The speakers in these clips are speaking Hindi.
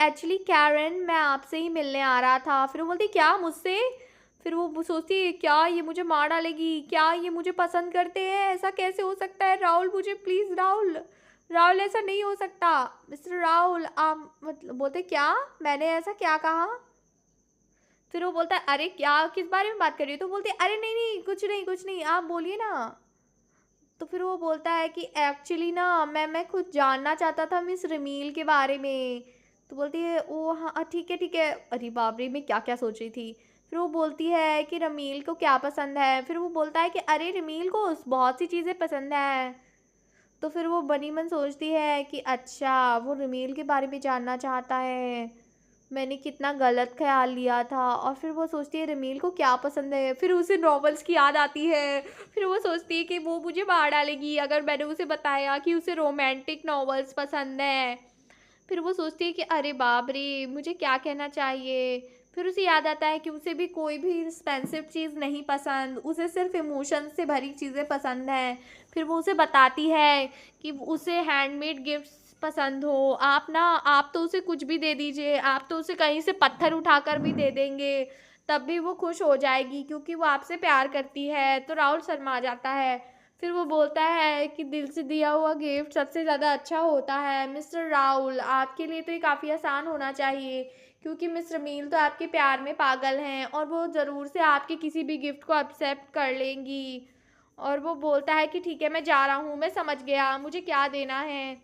एक्चुअली कैरन, मैं आपसे ही मिलने आ रहा था। फिर वो बोलती क्या मुझसे? फिर वो सोचती है क्या ये मुझे मार डालेगी? क्या ये मुझे पसंद करते हैं? ऐसा कैसे हो सकता है? राहुल मुझे प्लीज़, राहुल, राहुल ऐसा नहीं हो सकता। मिस्टर राहुल आप मतलब बोलते क्या? मैंने ऐसा क्या कहा? फिर वो बोलता है अरे क्या किस बारे में बात कर रही हो? तो बोलती है अरे नहीं, नहीं, कुछ नहीं, आप बोलिए ना। तो फिर वो बोलता है कि एक्चुअली ना मैं खुद जानना चाहता था मिस रमील के बारे में। तो बोलती है ओ हाँ ठीक है ठीक है। अरे बाप रे, मैं क्या क्या सोच रही थी। फिर वो बोलती है कि रमील को क्या पसंद है। फिर वो बोलता है कि अरे रमील को बहुत सी चीज़ें पसंद है। तो फिर वो बनी मन सोचती है कि अच्छा वो रमील के बारे में जानना चाहता है। मैंने कितना गलत ख्याल लिया था। और फिर वो सोचती है रमील को क्या पसंद है। फिर उसे नॉवेल्स की याद आती है। फिर वो सोचती है कि वो मुझे मार डालेगी अगर मैंने उसे बताया कि उसे रोमांटिक नॉवेल्स पसंद है। फिर वो सोचती है कि अरे बाप रे! मुझे क्या कहना चाहिए? फिर उसे याद आता है कि उसे भी कोई भी एक्सपेंसिव चीज़ नहीं पसंद, उसे सिर्फ़ इमोशंस से भरी चीज़ें पसंद हैं। फिर वो उसे बताती है कि उसे हैंडमेड गिफ्ट्स पसंद हो। आप तो उसे कुछ भी दे दीजिए, आप तो उसे कहीं से पत्थर उठाकर भी दे देंगे, तब भी वो खुश हो जाएगी क्योंकि वो आपसे प्यार करती है। तो राहुल शर्मा जाता है। फिर वो बोलता है कि दिल से दिया हुआ गिफ्ट सबसे ज़्यादा अच्छा होता है। मिस्टर राहुल आपके लिए तो ये काफ़ी आसान होना चाहिए क्योंकि मिस रमील तो आपके प्यार में पागल हैं और वो ज़रूर से आपके किसी भी गिफ्ट को एक्सेप्ट कर लेंगी। और वो बोलता है कि ठीक है मैं जा रहा हूँ, मैं समझ गया मुझे क्या देना है।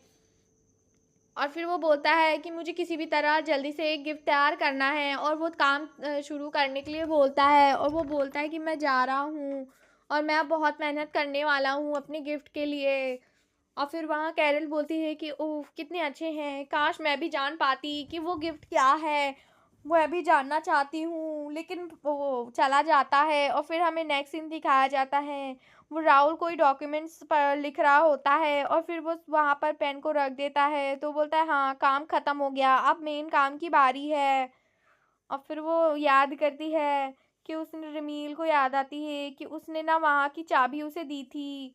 और फिर वो बोलता है कि मुझे किसी भी तरह जल्दी से एक गिफ्ट तैयार करना है और वो काम शुरू करने के लिए बोलता है। और वो बोलता है कि मैं जा रहा हूँ और मैं अब बहुत मेहनत करने वाला हूँ अपने गिफ्ट के लिए। और फिर वहाँ कैरल बोलती है कि ओह कितने अच्छे हैं, काश मैं भी जान पाती कि वो गिफ्ट क्या है। मैं भी जानना चाहती हूँ। लेकिन वो चला जाता है और फिर हमें नेक्स्ट सीन दिखाया जाता है। वो राहुल कोई डॉक्यूमेंट्स पर लिख रहा होता है और फिर वो वहाँ पर पेन को रख देता है। तो बोलता है हाँ काम ख़त्म हो गया, अब मेन काम की बारी है। और फिर वो याद करती है कि उसने रमील को याद आती है कि उसने ना वहाँ की चाबी उसे दी थी।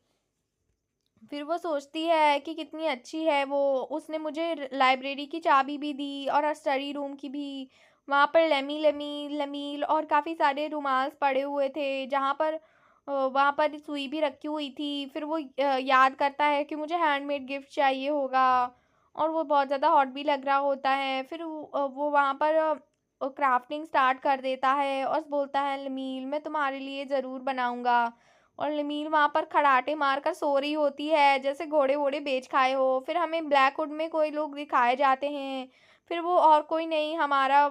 फिर वो सोचती है कि कितनी अच्छी है वो, उसने मुझे लाइब्रेरी की चाबी भी दी और स्टडी रूम की भी। वहाँ पर लेमी लेमी लमील और काफ़ी सारे रुमाल्स पड़े हुए थे जहाँ पर वहाँ पर सुई भी रखी हुई थी। फिर वो याद करता है कि मुझे हैंडमेड गिफ्ट चाहिए होगा और वो बहुत ज़्यादा हॉट भी लग रहा होता है। फिर वो वहाँ पर क्राफ्टिंग स्टार्ट कर देता है और बोलता है लमील मैं तुम्हारे लिए ज़रूर बनाऊंगा। और लमीर वहाँ पर खड़ाटे मारकर सो रही होती है जैसे घोड़े-वोड़े बेच खाए हो। फिर हमें ब्लैकवुड में कोई लोग दिखाए जाते हैं। फिर वो और कोई नहीं हमारा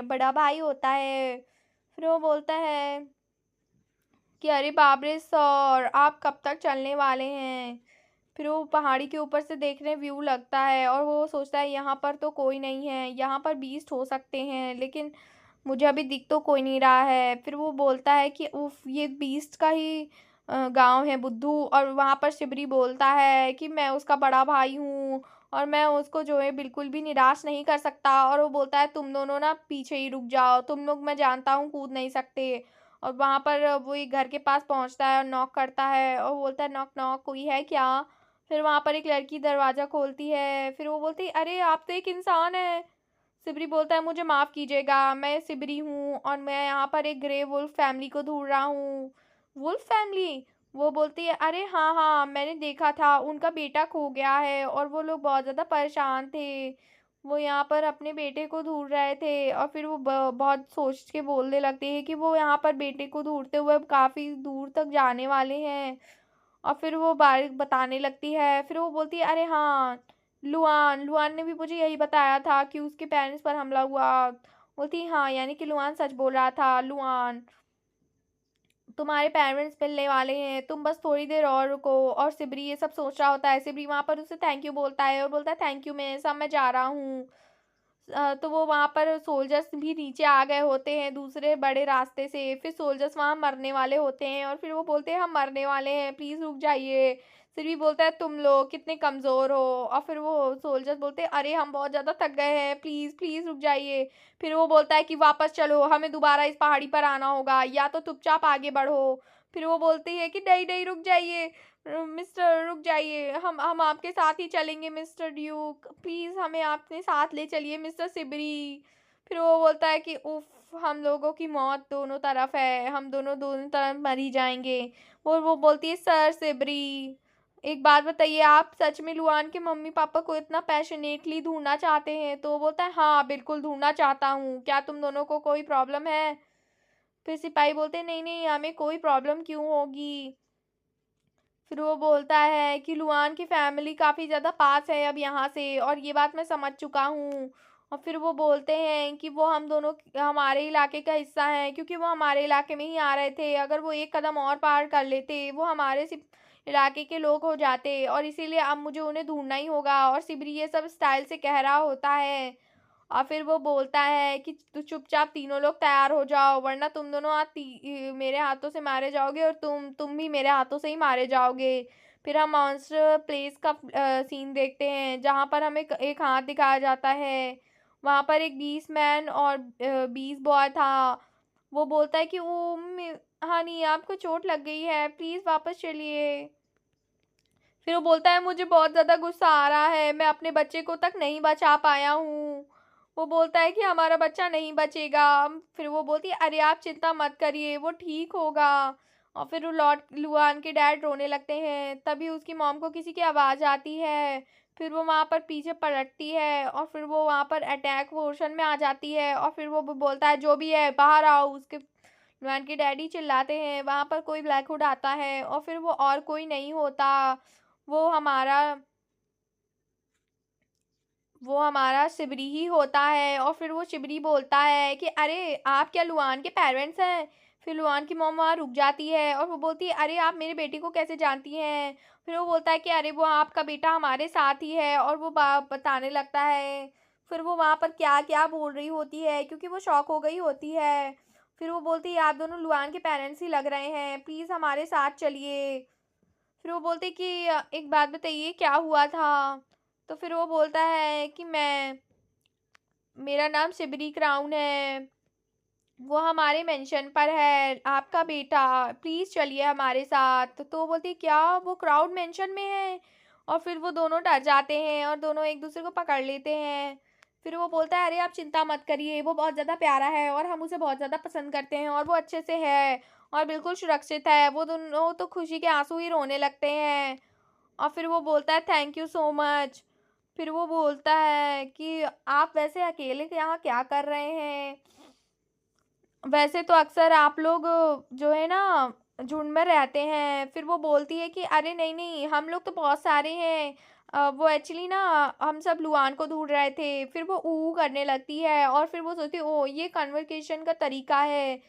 बड़ा भाई होता है। फिर वो बोलता है कि अरे बाप रे सर! आप कब तक चलने वाले हैं? फिर वो पहाड़ी के ऊपर से देखने व्यू लगता है और वो सोचता है यहाँ पर तो कोई नहीं है, यहाँ पर बीस्ट हो सकते हैं लेकिन मुझे अभी दिख तो कोई नहीं रहा है। फिर वो बोलता है कि उफ़ ये बीस्ट का ही गाँव है बुद्धू। और वहाँ पर शिबरी बोलता है कि मैं उसका बड़ा भाई हूँ और मैं उसको जो है बिल्कुल भी निराश नहीं कर सकता। और वो बोलता है तुम दोनों ना पीछे ही रुक जाओ, तुम लोग मैं जानता हूँ कूद नहीं सकते। और वहाँ पर वो एक घर के पास पहुँचता है और नॉक करता है और बोलता है नॉक नॉक कोई है क्या? फिर वहाँ पर एक लड़की दरवाज़ा खोलती है। फिर वो बोलती है अरे आप तो एक इंसान हैं। सिबरी बोलता है मुझे माफ़ कीजिएगा, मैं सिबरी हूँ और मैं यहाँ पर एक ग्रे वुल्फ फैमिली को ढूँढ रहा हूँ। Wolf family? वो बोलती है अरे हाँ, हाँ, मैंने देखा था उनका बेटा खो गया है और वो लोग बहुत ज़्यादा परेशान थे। वो यहाँ पर अपने बेटे को ढूँढ रहे थे और फिर वो बहुत सोच के बोलने लगते हैं कि वो यहाँ पर बेटे को ढूँढते हुए अब काफ़ी दूर तक जाने वाले हैं। और फिर वो बारी बताने लगती है। फिर वो बोलती है अरे हाँ, लुआन, लुआन ने भी मुझे यही बताया था कि उसके पेरेंट्स पर हमला हुआ। बोलती है हाँ, यानी कि लुआन सच बोल रहा था। लुआन, तुम्हारे पेरेंट्स मिलने वाले हैं, तुम बस थोड़ी देर और रुको। और सिबरी ये सब सोच रहा होता है। सिबरी वहाँ पर उसे थैंक यू बोलता है और बोलता है थैंक यू मिस, अब मैं जा रहा हूँ। तो वो वहाँ पर सोल्जर्स भी नीचे आ गए होते हैं दूसरे बड़े रास्ते से। फिर सोल्जर्स वहाँ मरने वाले होते हैं और फिर वो बोलते हैं हम मरने वाले हैं, प्लीज़ रुक जाइए। फिर भी बोलता है तुम लोग कितने कमज़ोर हो। और फिर वो सोल्जर्स बोलते हैं अरे हम बहुत ज़्यादा थक गए हैं, प्लीज़ प्लीज़ रुक जाइए। फिर वो बोलता है कि वापस चलो, हमें दोबारा इस पहाड़ी पर आना होगा या तो चुपचाप आगे बढ़ो। फिर वो बोलती है कि नहीं नहीं रुक जाइए, मिस्टर रुक जाइए, हम आपके साथ ही चलेंगे मिस्टर ड्यूक, प्लीज़ हमें आपके साथ ले चलिए मिस्टर सिबरी। फिर वो बोलता है कि उफ, हम लोगों की मौत दोनों तरफ है, हम दोनों दोनों तरफ मर ही जाएंगे। और वो बोलती है सर सिबरी, एक बात बताइए, आप सच में लुआन के मम्मी पापा को इतना पैशनेटली ढूंढना चाहते हैं? तो वो बोलता है हाँ बिल्कुल ढूंढना चाहता हूँ, क्या तुम दोनों को कोई प्रॉब्लम है? फिर सिपाही बोलते हैं नहीं नहीं, हमें कोई प्रॉब्लम क्यों होगी। फिर वो बोलता है कि लुआन की फैमिली काफ़ी ज़्यादा पास है अब यहाँ से, और ये बात मैं समझ चुका हूँ। और फिर वो बोलते हैं कि वो हम दोनों हमारे इलाके का हिस्सा हैं, क्योंकि वो हमारे इलाके में ही आ रहे थे, अगर वो एक कदम और पार कर लेते वो हमारे इलाके के लोग हो जाते, और इसीलिए अब मुझे उन्हें ढूंढना ही होगा। और सिबरी ये सब स्टाइल से कह रहा होता है। और फिर वो बोलता है कि तू चुपचाप तीनों लोग तैयार हो जाओ, वरना तुम दोनों आज मेरे हाथों से मारे जाओगे, और तुम भी मेरे हाथों से ही मारे जाओगे। फिर हम मॉन्स्टर प्लेस का सीन देखते हैं, जहाँ पर हमें एक हाथ दिखाया जाता है। वहाँ पर एक बीस मैन और बीस बॉय था। वो बोलता है कि ओ हनी आपको चोट लग गई है, प्लीज़ वापस चलिए। फिर वो बोलता है मुझे बहुत ज़्यादा गुस्सा आ रहा है, मैं अपने बच्चे को तक नहीं बचा पाया हूँ। वो बोलता है कि हमारा बच्चा नहीं बचेगा। फिर वो बोलती है अरे आप चिंता मत करिए, वो ठीक होगा। और फिर वो लॉर्ड लुआन के डैड रोने लगते हैं, तभी उसकी मॉम को किसी की आवाज़ आती है। फिर वो वहाँ पर पीछे पलटती है, और फिर वो वहाँ पर अटैक पोर्शन में आ जाती है। और फिर वो बोलता है जो भी है बाहर आओ, उसके लुआन के डैडी चिल्लाते हैं। वहाँ पर कोई ब्लैक हुड आता है, और फिर वो और कोई नहीं होता, वो हमारा वो हमारा शिबरी ही होता है। और फिर वो शिबरी बोलता है कि अरे आप क्या लुआन के पेरेंट्स हैं? फिर लुआन की मॉम वहाँ रुक जाती है, और वो बोलती है अरे आप मेरे बेटे को कैसे जानती हैं? फिर वो बोलता है कि अरे वो आपका बेटा हमारे साथ ही है, और वो बताने लगता है। फिर वो वहाँ पर क्या क्या बोल रही होती है, क्योंकि वो शॉक हो गई होती है। फिर वो बोलती है आप दोनों लुआन के पेरेंट्स ही लग रहे हैं, प्लीज़ हमारे साथ चलिए। फिर वो बोलते कि एक बात बताइए क्या हुआ था? तो फिर वो बोलता है कि मैं मेरा नाम शिबरी क्राउन है, वो हमारे मेंशन पर है, आपका बेटा, प्लीज़ चलिए हमारे साथ। तो वो बोलती क्या वो क्राउड मेंशन में है? और फिर वो दोनों डर जाते हैं, और दोनों एक दूसरे को पकड़ लेते हैं। फिर वो बोलता है अरे आप चिंता मत करिए, वो बहुत ज़्यादा प्यारा है, और हम उसे बहुत ज़्यादा पसंद करते हैं, और वो अच्छे से है और बिल्कुल सुरक्षित है। वो दोनों तो खुशी के आंसू ही रोने लगते हैं। और फिर वो बोलता है थैंक यू सो मच। फिर वो बोलता है कि आप वैसे अकेले यहाँ क्या कर रहे हैं? वैसे तो अक्सर आप लोग जो है ना झुंड में रहते हैं। फिर वो बोलती है कि अरे नहीं नहीं, हम लोग तो बहुत सारे हैं। वो एक्चुअली ना हम सब लुआन को ढूंढ रहे थे। फिर वो ऊ करने लगती है, और फिर वो सोचती है ओ ये कन्वर्सेशन का तरीका है।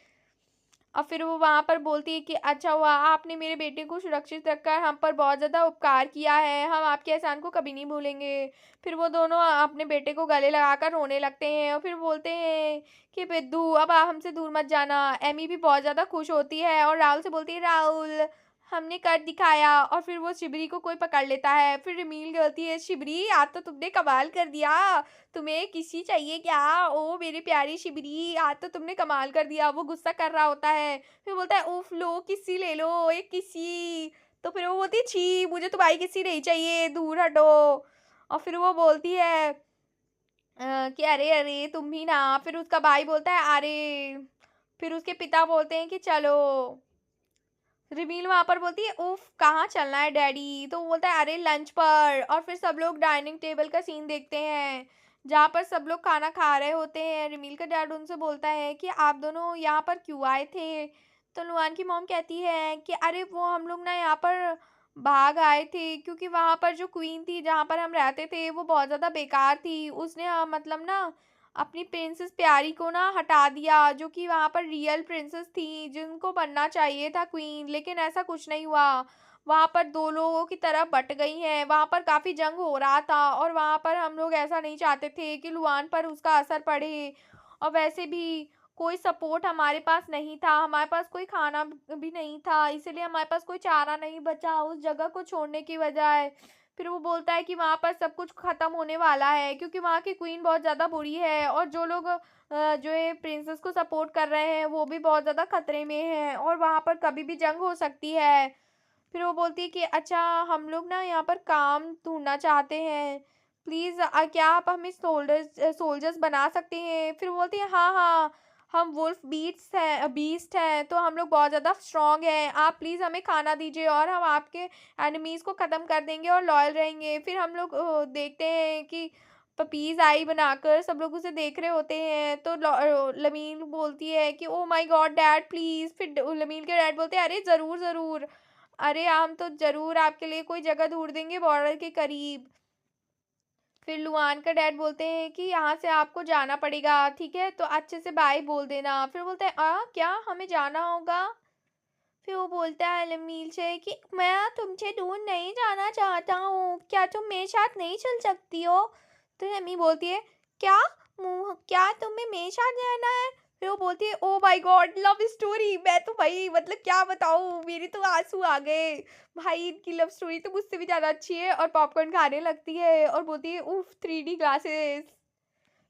और फिर वो वहाँ पर बोलती है कि अच्छा हुआ आपने मेरे बेटे को सुरक्षित रखकर हम पर बहुत ज़्यादा उपकार किया है, हम आपके एहसान को कभी नहीं भूलेंगे। फिर वो दोनों अपने बेटे को गले लगाकर रोने लगते हैं, और फिर बोलते हैं कि बिद्दू अब आप हमसे दूर मत जाना। एमी भी बहुत ज़्यादा खुश होती है, और राहुल से बोलती है राहुल हमने कर दिखाया। और फिर वो शिबरी को कोई पकड़ लेता है। फिर रिमील बोलती है शिबरी आज तो तुमने कमाल कर दिया, तुम्हें किसी चाहिए क्या? ओ मेरी प्यारी शिबरी आज तो तुमने कमाल कर दिया। वो गुस्सा कर रहा होता है, फिर बोलता है उफ लो किस्सी ले लो, एक किस्सी। तो फिर वो बोलती है छी मुझे तुम्हारी किस्सी नहीं चाहिए, दूर हटो। और फिर वो बोलती है कि अरे अरे तुम भी ना। फिर उसका भाई बोलता है अरे। फिर उसके पिता बोलते हैं कि चलो। रिमील वहां पर बोलती है उफ कहाँ चलना है डैडी? तो वो बोलता है अरे लंच पर। और फिर सब लोग डाइनिंग टेबल का सीन देखते हैं, जहाँ पर सब लोग खाना खा रहे होते हैं। रिमील का डैड उनसे बोलता है कि आप दोनों यहाँ पर क्यों आए थे? तो लुआन की मॉम कहती है कि अरे वो हम लोग ना यहाँ पर भाग आए थे, क्योंकि वहाँ पर जो क्वीन थी जहाँ पर हम रहते थे वो बहुत ज़्यादा बेकार थी। उसने मतलब ना अपनी प्रिंसेस प्यारी को ना हटा दिया, जो कि वहाँ पर रियल प्रिंसेस थी जिनको बनना चाहिए था क्वीन, लेकिन ऐसा कुछ नहीं हुआ। वहाँ पर दो लोगों की तरफ बट गई हैं। वहाँ पर काफ़ी जंग हो रहा था, और वहाँ पर हम लोग ऐसा नहीं चाहते थे कि लुआन पर उसका असर पड़े। और वैसे भी कोई सपोर्ट हमारे पास नहीं था, हमारे पास कोई खाना भी नहीं था, इसलिए हमारे पास कोई चारा नहीं बचा उस जगह को छोड़ने की बजाय। फिर वो बोलता है कि वहाँ पर सब कुछ ख़त्म होने वाला है क्योंकि वहाँ की क्वीन बहुत ज़्यादा बुरी है और जो लोग जो ये प्रिंसेस को सपोर्ट कर रहे हैं वो भी बहुत ज़्यादा खतरे में हैं और वहाँ पर कभी भी जंग हो सकती है। फिर वो बोलती है कि अच्छा, हम लोग ना यहाँ पर काम ढूँढना चाहते हैं। प्लीज़ क्या आप हमें सोल्जर्स बना सकते हैं? फिर वो बोलती है हाँ, हाँ, हम वुल्फ बीस्ट हैं तो हम लोग बहुत ज़्यादा स्ट्रॉन्ग हैं। आप प्लीज़ हमें खाना दीजिए और हम आपके एनिमीज़ को ख़त्म कर देंगे और लॉयल रहेंगे। फिर हम लोग देखते हैं कि पपीज़ आई बनाकर सब लोग उसे देख रहे होते हैं तो लमीन बोलती है कि oh my God dad please. फिर लमीन के डैड बोलते हैं अरे ज़रूर, ज़रूर। अरे हम तो ज़रूर आपके लिए कोई जगह ढूँढ देंगे बॉर्डर के करीब। फिर लुआन का डैड बोलते हैं कि यहाँ से आपको जाना पड़ेगा, ठीक है? तो अच्छे से बाय बोल देना। फिर बोलते हैं क्या हमें जाना होगा? फिर वो बोलता है लमील से कि मैं तुमसे दूर नहीं जाना चाहता हूँ, क्या तुम मेरे साथ नहीं चल सकती हो? तो लमी बोलती है क्या मुँह क्या तुम्हें मेरे साथ जाना है? फिर वो बोलती है oh my God love story. मैं तो भाई मतलब क्या बताऊँ, मेरे तो आंसू आ गए। भाई इनकी लव स्टोरी तो मुझसे भी ज़्यादा अच्छी है और पॉपकॉर्न खाने लगती है और बोलती है उफ 3D ग्लासेस।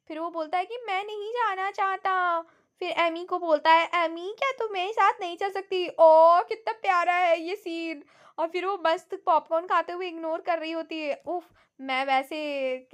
फिर वो बोलता है कि मैं नहीं जाना चाहता। फिर एमी को बोलता है एमी क्या तुम मेरे साथ नहीं चल सकती? ओह कितना प्यारा है ये सीन। और फिर वो मस्त पॉपकॉर्न खाते हुए इग्नोर कर रही होती है। उफ, मैं वैसे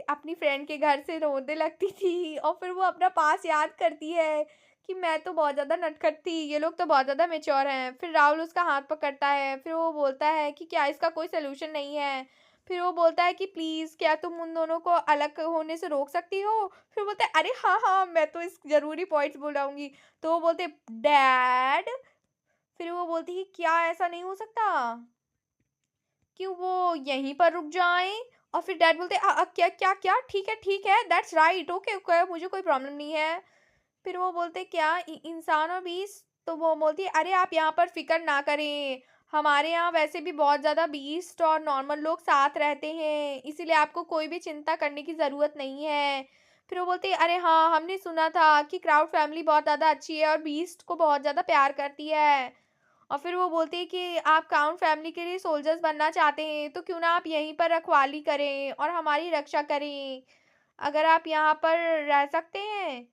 अपनी फ्रेंड के घर से रोने लगती थी और फिर वो अपना पास याद करती है कि मैं तो बहुत ज़्यादा नटखट थी, ये लोग तो बहुत ज़्यादा मेच्योर हैं। फिर राहुल उसका हाथ पकड़ता है। फिर वो बोलता है कि क्या इसका कोई सलूशन नहीं है? फिर वो बोलता है कि प्लीज़ क्या तुम उन दोनों को अलग होने से रोक सकती हो? फिर बोलते हैं अरे हाँ, हाँ, मैं तो इस ज़रूरी पॉइंट्स बुलाऊँगी। तो वो बोलते डैड। फिर वो बोलती है क्या ऐसा नहीं हो सकता? कि वो यहीं पर रुक जाएँ? और फिर डैड बोलते हैं क्या, क्या, क्या? ठीक है, दैट्स राइट, ओके, ओके, मुझे कोई प्रॉब्लम नहीं है। फिर वो बोलते क्या इंसान और बीस्ट? तो वो बोलती है अरे आप यहाँ पर फ़िक्र ना करें, हमारे यहाँ वैसे भी बहुत ज़्यादा बीस्ट और नॉर्मल लोग साथ रहते हैं, इसीलिए आपको कोई भी चिंता करने की ज़रूरत नहीं है। फिर वो बोलती है अरे हाँ, हमने सुना था कि क्राउड फैमिली बहुत ज़्यादा अच्छी है और बीस्ट को बहुत ज़्यादा प्यार करती है। और फिर वो बोलती है कि आप क्राउन फैमिली के लिए सोल्जर्स बनना चाहते हैं तो क्यों ना आप यहीं पर रखवाली करें और हमारी रक्षा करें, अगर आप यहाँ पर रह सकते हैं।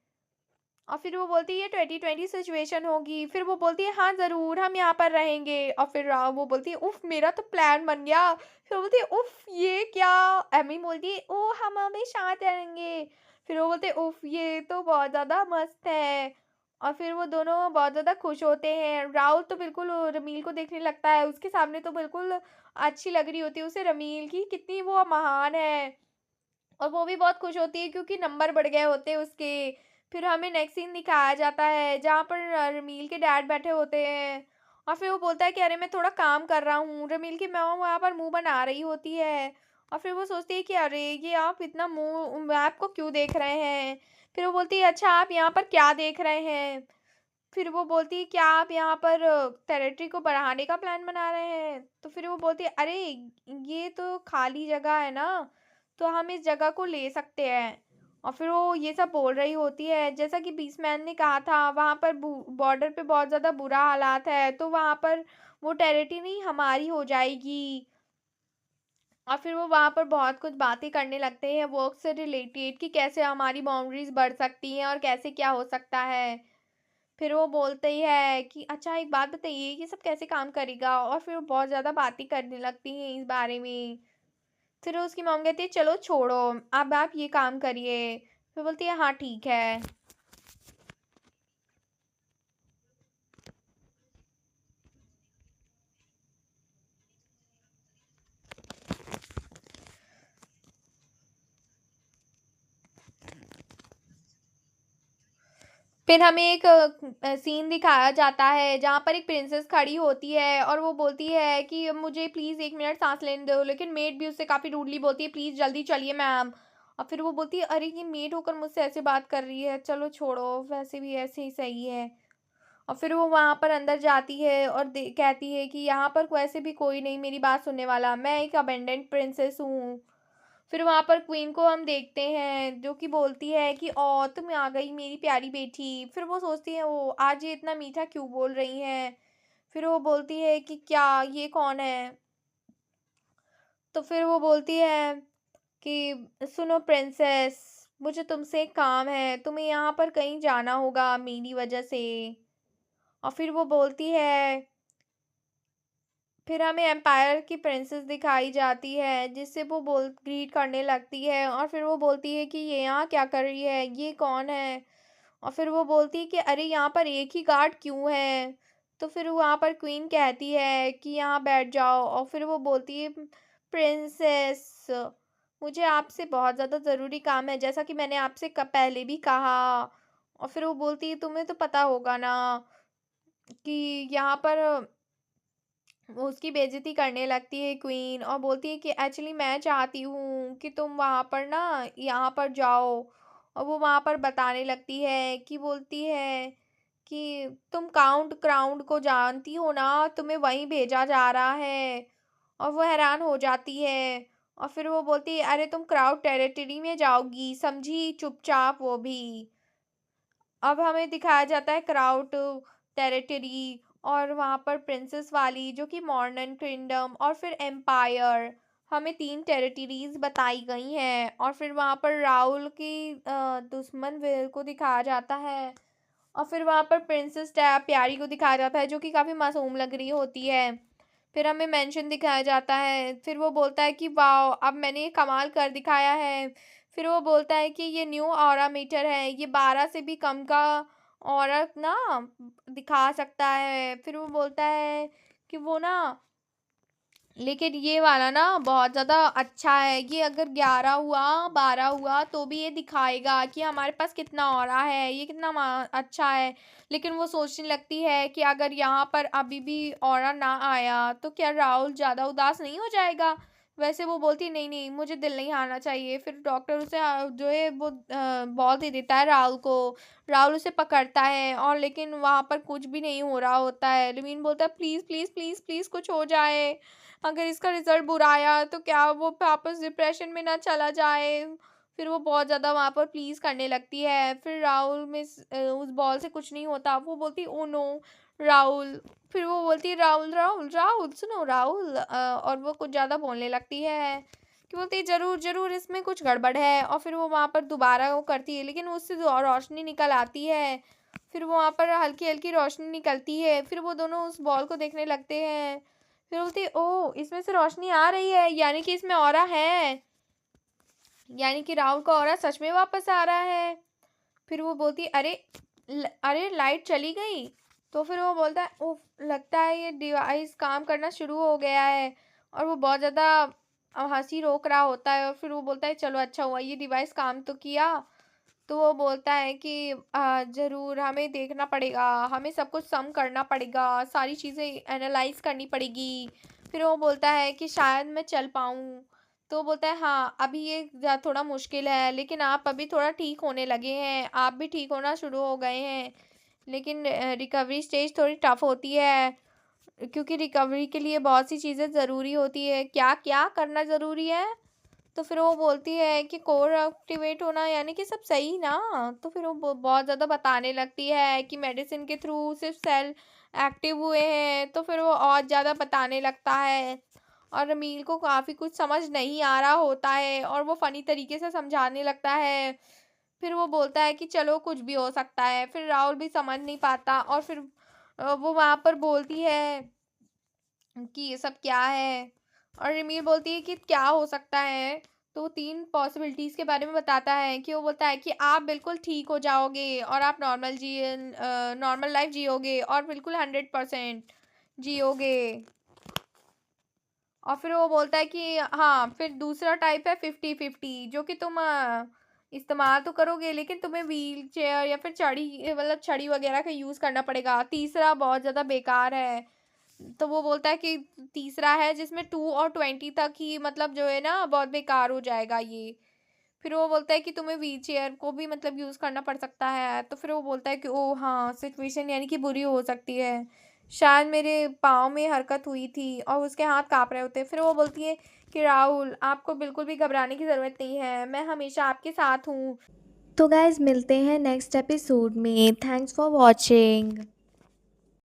और फिर वो बोलती है ये 2020 सिचुएशन होगी। फिर वो बोलती है हाँ ज़रूर हम यहाँ पर रहेंगे। और फिर वो बोलती है उफ मेरा तो प्लान बन गया। फिर वो बोलती है उफ ये क्या? एमी बोलती है ओ हम हमें साथ रहेंगे। फिर वो बोलते हैं उफ ये तो बहुत ज़्यादा मस्त है। और फिर वो दोनों बहुत ज़्यादा खुश होते हैं। राहुल तो बिल्कुल रमील को देखने लगता है, उसके सामने तो बिल्कुल अच्छी लग रही होती है उसे रमील की कितनी वो महान है। और वो भी बहुत खुश होती है क्योंकि नंबर बढ़ गए होते हैं उसके। फिर हमें नेक्स्ट सीन दिखाया जाता है जहाँ पर रमील के डैड बैठे होते हैं। और फिर वो बोलता है कि अरे मैं थोड़ा काम कर रहा हूँ। रमील की माँ वहाँ पर मुंह बना रही होती है। और फिर वो सोचती है कि अरे ये आप इतना मुंह मैप को क्यों देख रहे हैं? फिर वो बोलती है अच्छा आप यहाँ पर क्या देख रहे हैं? फिर वो बोलती है क्या आप यहाँ पर टेरिटरी को बढ़ाने का प्लान बना रहे हैं? तो फिर वो बोलती है अरे ये तो खाली जगह है ना, तो हम इस जगह को ले सकते हैं। और फिर वो ये सब बोल रही होती है जैसा कि बीसमैन ने कहा था वहाँ पर बॉर्डर पे बहुत ज़्यादा बुरा हालात है तो वहाँ पर वो टेरिटरी हमारी हो जाएगी। और फिर वो वहाँ पर बहुत कुछ बातें करने लगते हैं वर्क से रिलेटेड कि कैसे हमारी बाउंड्रीज बढ़ सकती हैं और कैसे क्या हो सकता है। फिर वो बोलते ही है कि अच्छा एक बात बताइए ये सब कैसे काम करेगा? और फिर वो बहुत ज़्यादा बातें करने लगती हैं इस बारे में। फिर उसकी मॉम कहती है चलो छोड़ो, अब आप ये काम करिए। फिर बोलती है हाँ ठीक है। फिर हमें एक सीन दिखाया जाता है जहाँ पर एक प्रिंसेस खड़ी होती है और वो बोलती है कि मुझे प्लीज़ 1 मिनट सांस लेने दो, लेकिन मेड भी उससे काफ़ी रूडली बोलती है प्लीज़ जल्दी चलिए मैम। और फिर वो बोलती है अरे ये मेड होकर मुझसे ऐसे बात कर रही है, चलो छोड़ो वैसे भी ऐसे ही सही है। और फिर वो वहाँ पर अंदर जाती है और कहती है कि यहाँ पर वैसे भी कोई नहीं मेरी बात सुनने वाला, मैं एक अबेंडेंट प्रिंसेस हूँ। फिर वहाँ पर क्वीन को हम देखते हैं जो कि बोलती है कि ओ तुम आ गई मेरी प्यारी बेटी। फिर वो सोचती है ओ आज ये इतना मीठा क्यों बोल रही हैं? फिर वो बोलती है कि क्या ये कौन है? तो फिर वो बोलती है कि सुनो प्रिंसेस, मुझे तुमसे एक काम है, तुम्हें यहाँ पर कहीं जाना होगा मेरी वजह से। और फिर वो बोलती है, फिर हमें एम्पायर की प्रिंसेस दिखाई जाती है जिससे वो बोल ग्रीट करने लगती है। और फिर वो बोलती है कि ये यहाँ क्या कर रही है, ये कौन है। और फिर वो बोलती है कि अरे यहाँ पर एक ही गार्ड क्यों है। तो फिर वहाँ पर क्वीन कहती है कि यहाँ बैठ जाओ। और फिर वो बोलती है प्रिंसेस, मुझे आपसे बहुत ज़्यादा ज़रूरी काम है, जैसा कि मैंने आपसे पहले भी कहा। और फिर वो बोलती है तुम्हें तो पता होगा ना कि यहाँ पर वो उसकी बेइज्जती करने लगती है क्वीन। और बोलती है कि एक्चुअली मैं चाहती हूँ कि तुम वहाँ पर ना यहाँ पर जाओ। और वो वहाँ पर बताने लगती है कि बोलती है कि तुम काउंट क्राउन को जानती हो ना, तुम्हें वहीं भेजा जा रहा है। और वो हैरान हो जाती है। और फिर वो बोलती है अरे तुम क्राउड टेरिटरी में जाओगी, समझी, चुपचाप। वो भी अब हमें दिखाया जाता है क्राउड टेरिटरी। और वहाँ पर प्रिंसेस वाली जो कि मॉर्नन किंगडम और फिर एम्पायर, हमें 3 टेरिटरीज बताई गई हैं। और फिर वहाँ पर राहुल की दुश्मन विल को दिखाया जाता है। और फिर वहाँ पर प्रिंसेस प्यारी को दिखाया जाता है जो कि काफ़ी मासूम लग रही होती है। फिर हमें मेंशन दिखाया जाता है। फिर वो बोलता है कि वाओ, अब मैंने ये कमाल कर दिखाया है। फिर वो बोलता है कि ये न्यू ऑरा मीटर है, ये 12 से भी कम का ऑरा ना दिखा सकता है। फिर वो बोलता है कि वो ना, लेकिन ये वाला ना बहुत ज़्यादा अच्छा है, ये अगर 11 हुआ 12 हुआ तो भी ये दिखाएगा कि हमारे पास कितना ऑरा है, ये कितना अच्छा है। लेकिन वो सोचने लगती है कि अगर यहाँ पर अभी भी ऑरा ना आया तो क्या राहुल ज़्यादा उदास नहीं हो जाएगा। वैसे वो बोलती नहीं नहीं, मुझे दिल नहीं हारना चाहिए। फिर डॉक्टर उसे जो है वो बॉल दे देता है राहुल को। राहुल उसे पकड़ता है और लेकिन वहाँ पर कुछ भी नहीं हो रहा होता है। लवीन बोलता है प्लीज़ प्लीज़ प्लीज़ प्लीज़ कुछ हो जाए, अगर इसका रिजल्ट बुरा आया तो क्या वो वापस डिप्रेशन में ना चला जाए। फिर वो बहुत ज़्यादा वहाँ पर प्लीज़ करने लगती है। फिर राहुल में उस बॉल से कुछ नहीं होता। वो बोलती ओ नो राहुल। फिर वो बोलती है राहुल राहुल राहुल सुनो राहुल, और वो कुछ ज़्यादा बोलने लगती है कि बोलती है ज़रूर ज़रूर इसमें कुछ गड़बड़ है। और फिर वो वहाँ पर दोबारा वो करती है लेकिन उससे रोशनी निकल आती है। फिर वो वहाँ पर हल्की हल्की रोशनी निकलती है। फिर वो दोनों उस बॉल को देखने लगते हैं। फिर बोलती ओह इसमें से रोशनी आ रही है, यानी कि इसमें ऑरा है, यानी कि राहुल का ऑरा सच में वापस आ रहा है। फिर वो बोलती अरे अरे लाइट चली गई। तो फिर वो बोलता है ओह लगता है ये डिवाइस काम करना शुरू हो गया है। और वो बहुत ज़्यादा हंसी रोक रहा होता है। और फिर वो बोलता है चलो अच्छा हुआ ये डिवाइस काम तो किया। तो वो बोलता है कि ज़रूर हमें देखना पड़ेगा, हमें सब कुछ सम करना पड़ेगा, सारी चीज़ें एनालाइज करनी पड़ेगी। फिर वो बोलता है कि शायद मैं चल पाऊँ। तो वो बोलता है हाँ अभी ये थोड़ा मुश्किल है, लेकिन आप अभी थोड़ा ठीक होने लगे हैं, आप भी ठीक होना शुरू हो गए हैं। लेकिन रिकवरी स्टेज थोड़ी टफ होती है क्योंकि रिकवरी के लिए बहुत सी चीज़ें ज़रूरी होती है। क्या क्या करना ज़रूरी है। तो फिर वो बोलती है कि कोर एक्टिवेट होना यानी कि सब सही ना। तो फिर वो बहुत ज़्यादा बताने लगती है कि मेडिसिन के थ्रू सिर्फ सेल एक्टिव हुए हैं। तो फिर वो और ज़्यादा बताने लगता है। और रमील को काफ़ी कुछ समझ नहीं आ रहा होता है और वो फ़नी तरीके से समझाने लगता है। फिर वो बोलता है कि चलो कुछ भी हो सकता है। फिर राहुल भी समझ नहीं पाता। और फिर वो वहाँ पर बोलती है कि ये सब क्या है। और रिमीर बोलती है कि क्या हो सकता है। तो वो 3 पॉसिबिलिटीज़ के बारे में बताता है कि वो बोलता है कि आप बिल्कुल ठीक हो जाओगे और आप नॉर्मल लाइफ जियोगे और बिल्कुल 100% जियोगे। और फिर वो बोलता है कि हाँ फिर दूसरा टाइप है 50-50, जो कि तुम इस्तेमाल तो करोगे लेकिन तुम्हें व्हील चेयर या फिर मतलब छड़ी वगैरह का यूज़ करना पड़ेगा। तीसरा बहुत ज़्यादा बेकार है। तो वो बोलता है कि तीसरा है जिसमें 2 और 20 तक ही मतलब जो है ना बहुत बेकार हो जाएगा ये। फिर वो बोलता है कि तुम्हें व्हील चेयर को भी मतलब यूज़ करना पड़ सकता है। तो फिर वो बोलता है कि ओह हाँ सिचुएशन यानी कि बुरी हो सकती है, शायद मेरे पाँव में हरकत हुई थी और उसके हाथ काँप रहे होते हैं। फिर वो बोलती है कि राहुल आपको बिल्कुल भी घबराने की ज़रूरत नहीं है, मैं हमेशा आपके साथ हूँ। तो गाइज मिलते हैं नेक्स्ट एपिसोड में। Thanks for watching.